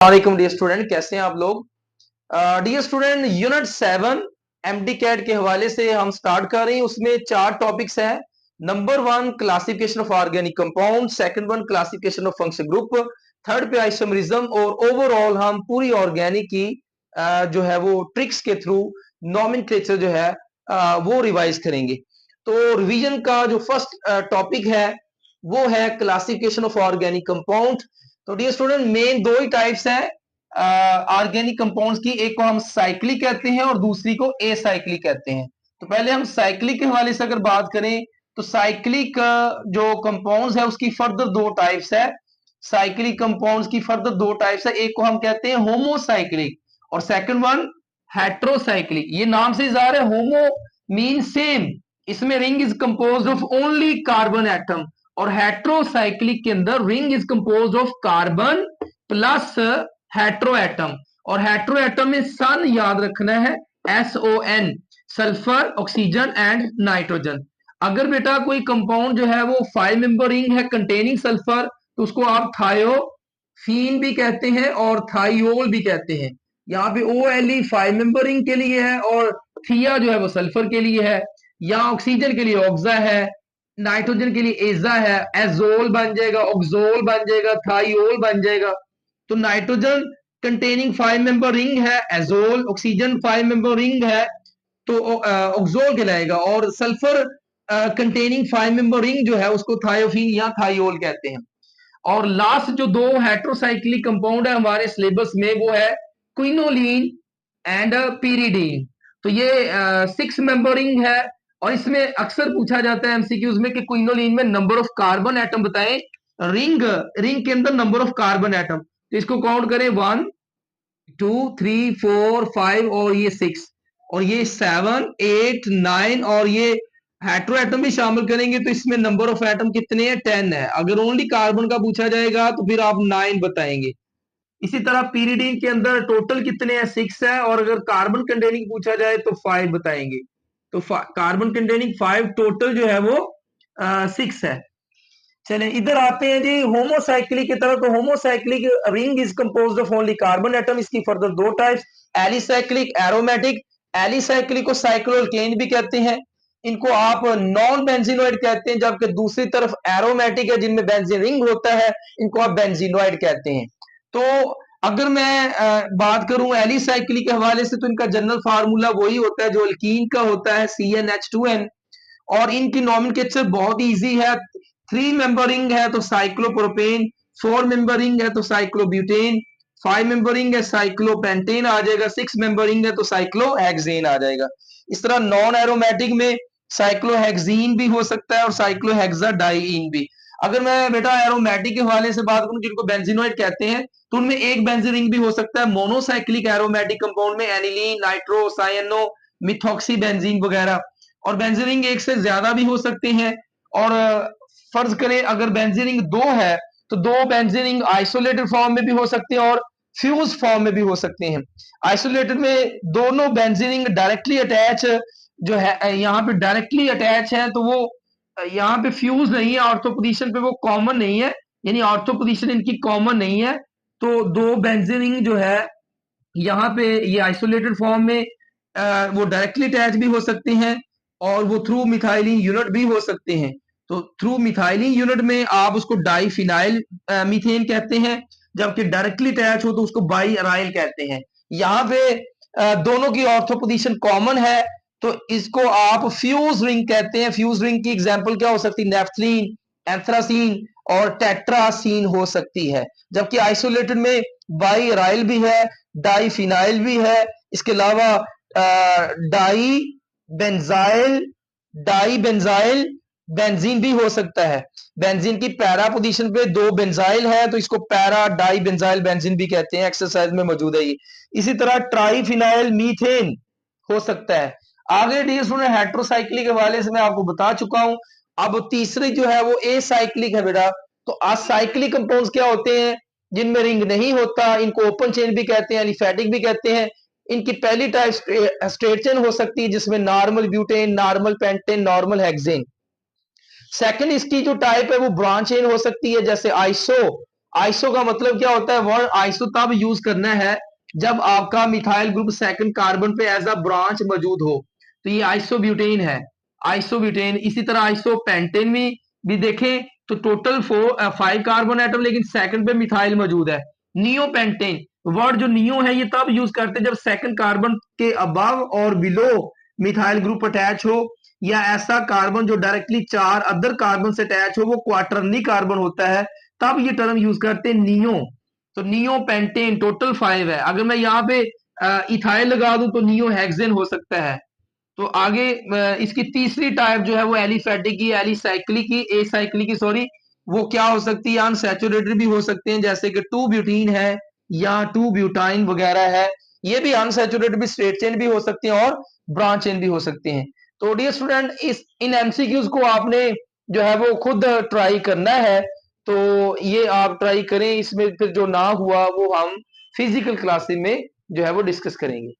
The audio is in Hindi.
वालेकुम डियर स्टूडेंट, कैसे हैं आप लोग। Dear student, unit 7 MD CAT के हवाले से हम स्टार्ट कर रहे हैं। उसमें 4 टॉपिक्स हैं। Number 1 classification of organic compound, second 1 classification of function group, third पे आइसोमरिज्म और ओवरऑल हम पूरी ऑर्गेनिक की जो है वो ट्रिक्स के थ्रू नॉमेनक्लेचर जो है वो रिवाइज करेंगे। तो रिवीजन का जो फर्स्ट टॉपिक है वो है क्लासिफिकेशन ऑफ ऑर्गेनिक कंपाउंड। तो डियर स्टूडेंट, मेन दो ही टाइप्स हैं ऑर्गेनिक कंपाउंड्स की। एक को हम साइक्लिक कहते हैं और दूसरी को एसाइक्लिक कहते हैं। तो पहले हम साइक्लिक के हवाले से अगर बात करें तो साइक्लिक जो कंपाउंड्स है उसकी फर्दर दो टाइप्स है। साइक्लिक कंपाउंड्स की फर्दर दो टाइप्स है। एक को हम कहते हैं होमोसाइक्लिक और सेकंड वन हेट्रोसाइक्लिक। ये नाम से जार है, होमो मीन सेम, इसमें ring is composed of only carbon atom, और हेट्रोसाइक्लिक के अंदर ring is composed of carbon plus hetero atom. और हेट्रो एटम में सन याद रखना है, SON, sulphur, oxygen and nitrogen. अगर बेटा कोई कंपाउंड जो है वो 5 मेंबर रिंग है कंटेनिंग सल्फर, तो उसको आप थायोफीन भी कहते हैं और थाइयोल भी कहते हैं। यहाँ पे OLE 5 मेंबर रिंग के लिए है और थिया जो है वो सल्फर के लिए है। यहाँ ऑक्सीजन के लिए ऑक्सा है, नाइट्रोजन के लिए एजा है, एजोल बन जाएगा, ऑक्सोल बन जाएगा, थाइयोल बन जाएगा। तो नाइट्रोजन कंटेनिंग 5 मेंबर रिंग है एजोल, ऑक्सीजन 5 मेंबर रिंग है तो ऑक्सोल कहलाएगा, और सल्फर कंटेनिंग 5 मेंबर रिंग जो है उसको थायोफीन या थाइयोल कहते हैं। और लास्ट जो दो हेट्रोसाइक्लिक कंपाउंड है हमारे सिलेबस में वो है क्विनोलिन एंड पीरिडीन। तो ये 6 मेंबर रिंग है और इसमें अक्सर पूछा जाता है एमसीक्यूज में कि क्विनोलिन में नंबर ऑफ कार्बन एटम बताएं। रिंग रिंग के अंदर नंबर ऑफ कार्बन एटम, तो इसको काउंट करें 1 2 3 4 5 और ये 6 और ये 7 8 9 और ये हेट्रो एटम भी शामिल करेंगे तो इसमें नंबर ऑफ एटम कितने हैं, 10 है। अगर ओनली कार्बन का पूछा जाएगा तो फिर आप 9 बताएंगे। इसी तरह पीरिडीन के अंदर टोटल कितने हैं, 6 है, और अगर कार्बन कंटेनिंग पूछा जाए तो 5 बताएंगे। तो कार्बन कंटेनिंग 5 टोटल जो है वो 6 है। चले इधर आते हैं जी होमोसाइक्लिक की तरफ। तो homocyclic ring is composed of only carbon atom. इसकी फर्दर दो टाइप्स, एलिसाइक्लिक, एरोमेटिक। एलिसाइक्लिक को साइक्लोअल्केन भी कहते हैं, इनको आप नॉन बेंजीनोइड कहते हैं, जबकि दूसरी तरफ एरोमेटिक है जिनमें बेंजीन रिंग होता है, इनको आप बेंजीनोइड कहते हैं। तो अगर मैं बात करूं एलिसाइक्लिक के हवाले से तो इनका जनरल फार्मूला वही होता है जो अल्कीन का होता है, CnH2n। और इनकी नॉमेनक्लेचर बहुत इजी है। 3 मेंबर रिंग है तो साइक्लोप्रोपेन, 4 मेंबर रिंग है तो साइक्लोब्यूटेन, 5 मेंबर रिंग है साइक्लोपेंटेन आ जाएगा, 6 मेंबर रिंग है तो साइक्लोहेक्सेन आ जाएगा। इस तरह नॉन एरोमेटिक में साइक्लोहेक्सीन भी हो सकता है और साइक्लोहेक्साडाइईन भी। अगर मैं बेटा एरोमेटिक के हवाले से बात करूं जिनको बेंजीनोइड कहते हैं, तो उनमें एक बेंजीन रिंग भी हो सकता है मोनोसाइक्लिक एरोमेटिक कंपाउंड में, aniline, nitro, cyano, methoxy benzene वगैरह। और बेंजीन रिंग एक से ज्यादा भी हो सकते हैं। और फर्ज करें अगर बेंजीन रिंग दो है तो दो बेंजीन रिंग आइसोलेटेड फॉर्म में भी हो सकते हैं और फ्यूज फॉर्म में भी हो सकते हैं। आइसोलेटेड में दोनों बेंजीन रिंग डायरेक्टली अटैच जो है, यहाँ पे डायरेक्टली अटैच है तो वो यहाँ पे फ्यूज नहीं है, ऑर्थो पोजीशन पे वो कॉमन नहीं है, यानी ऑर्थो पोजीशन इनकी कॉमन नहीं है। तो दो बेंजीन रिंग जो है यहाँ पे ये आइसोलेटेड फॉर्म में वो डायरेक्टली अटैच भी हो सकते हैं और वो थ्रू मिथाइलिन यूनिट भी हो सकते हैं। तो थ्रू मिथाइलिन यूनिट में आप उसको डाईफिनाइल मीथेन कहते हैं, जबकि डायरेक्टली अटैच हो तो उसको बाई अराइल कहते हैं। यहाँ पे दोनों की ऑर्थो पोजीशन कॉमन है तो इसको आप फ्यूज रिंग कहते हैं। फ्यूज रिंग की एग्जांपल क्या हो सकती है, नेफ्थलीन, एंथ्रासीन और टेट्रासीन हो सकती है। जबकि आइसोलेटेड में बाई अराइल भी है, डाईफिनाइल भी है, इसके अलावा dibenzyl, dibenzyl benzene भी हो सकता है। बेंजीन की पैरा पोजीशन पे दो बेंजाइल है तो इसको पैरा डाई बेंजाइल बेंजीन भी कहते हैं, एक्सरसाइज में मौजूद है ये। इसी तरह ट्राईफिनाइल मीथेन हो सकता है। आगे डी स्टूडेंट हेट्रोसाइक्लिक के हवाले से मैं आपको बता चुका हूं। अब तीसरी जो है वो एसाइक्लिक है बेटा। तो असाइक्लिक कंपाउंड्स क्या होते हैं, जिनमें रिंग नहीं होता, इनको ओपन चेन भी कहते हैं, एलिफेटिक भी कहते हैं। इनकी पहली टाइप स्ट्रेट चेन हो सकती है जिसमें normal butane, normal pentane, normal hexane. Second इसकी जो टाइप है वो ब्रांच चेन हो सकती है, जैसे आइसो आइसो का मतलब क्या होता है? वर्ड आइसो तब यूज करना है जब आपका मिथाइल ग्रुप सेकंड कार्बन पे एज अ ब्रांच मौजूद हो, तो ये आइसोब्यूटेन है, आइसोब्यूटेन। इसी तरह आइसोपेंटेन भी देखें तो टोटल 5 कार्बन एटम, लेकिन सेकंड पे मिथाइल मौजूद है। नियोपेंटेन, वर्ड जो नियो है ये तब यूज करते हैं जब सेकंड कार्बन के अबव और बिलो मिथाइल ग्रुप अटैच हो, या ऐसा कार्बन जो डायरेक्टली 4 अदर कार्बन से अटैच हो, वो क्वाटरनरी कार्बन होता है, तब ये टर्म यूज करते हैं नियो। तो नियो पेंटेन टोटल 5 है। अगर मैं यहाँ पे इथाइल लगा दूं तो नियो हेक्सेन हो सकता है। तो आगे इसकी तीसरी टाइप जो है वो एलिफेटिक की, एलिसाइक्लिक की, एसाइक्लिक की सॉरी, वो क्या हो सकती है? अनसैचुरेटेड भी हो सकते हैं, जैसे कि 2 ब्यूटीन है या 2 ब्यूटाइन वगैरह है। ये भी अनसैचुरेटेड भी स्ट्रेट चेन भी हो सकते हैं और ब्रांच चेन भी हो सकते हैं। तो डियर स्टूडेंट, इस इन एमसीक्यूज को आपने जो है वो खुद ट्राई करना है। तो ये आप ट्राई करें, इसमें फिर जो ना हुआ वो हम फिजिकल क्लासेस में जो है वो डिस्कस करेंगे।